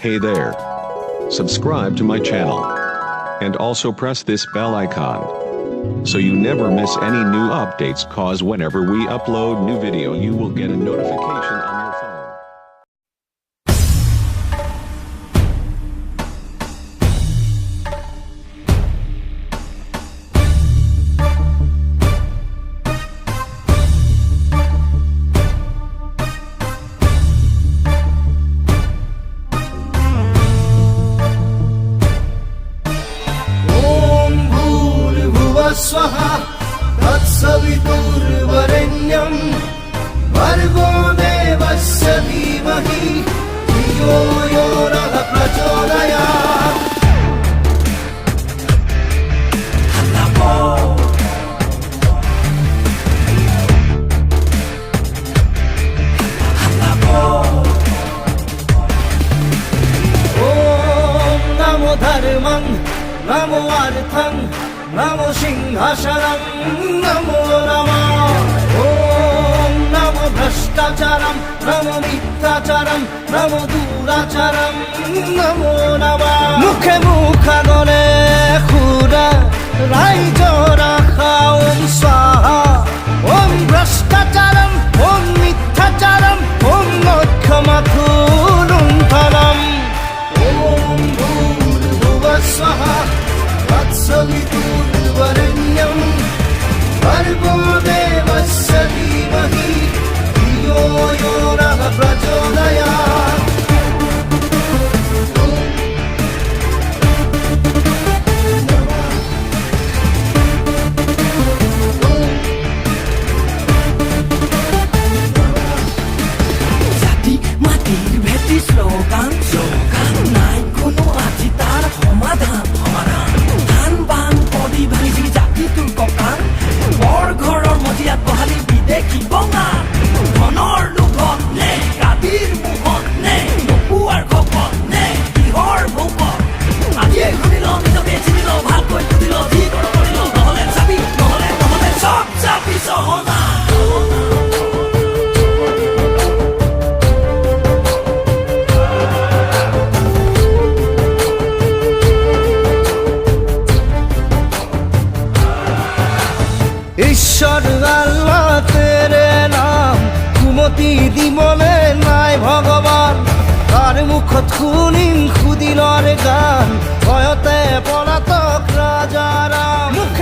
Hey there. Subscribe to my channel. And also press this bell icon, so you never miss any new updates, cause whenever we upload new video you will get a notification on your phone. स्वाहा तत्सवितुर्वरेण्यं भर्गो देवस्य धीमहि धियो यो नः प्रचोदयात्। ॐ नमो धर्मं नमो अर्थं नमो सिंहासनं नमो नमः। ॐ नमो भ्रष्टाचारं नमो मिथ्याचारं नमो दुराचारं नमो नमः। मुखे मुखागले खुरा राइजरा खाओं स्वाहा। ॐ भ्रष्टाचारं ॐ मिथ्याचारं ॐ मोक्षमाथुलुण्ठनम्। ॐ भूर्भुवः स्वहा तत्सवितुर्वरेण्यं भर्गो देवस्य धीमहि धियो यो नः प्रचोदयात्। জাতি মাটির ভেটি স্লোগান স্লোগান নাই কোনো আজি তার সমাধান সমাধান। ধান বান পদি ভাঙি জাতি তোৰ ককান বৰ ঘৰৰ মজিয়াত বহালি বিদেশী বঙা। ধনৰ লোভত নে গাদীৰ মোহত নে নপুৱাৰ খপত নে কিহৰ ভোকত আজিয়ে শুনিল নিজকে চিনিল ভালকৈ বুজিল যি কৰ কৰিল নহলে চাবি নহলে নহলে চব চাবি চহনা। ঈশ্বর আল্লাহ তেরে নাম কুমতি দিবলে নাই ভগবান। তার মুখত শুনিম সুদিনৰ গান ভয়তে পলাতক ৰাজাৰাম। মুখে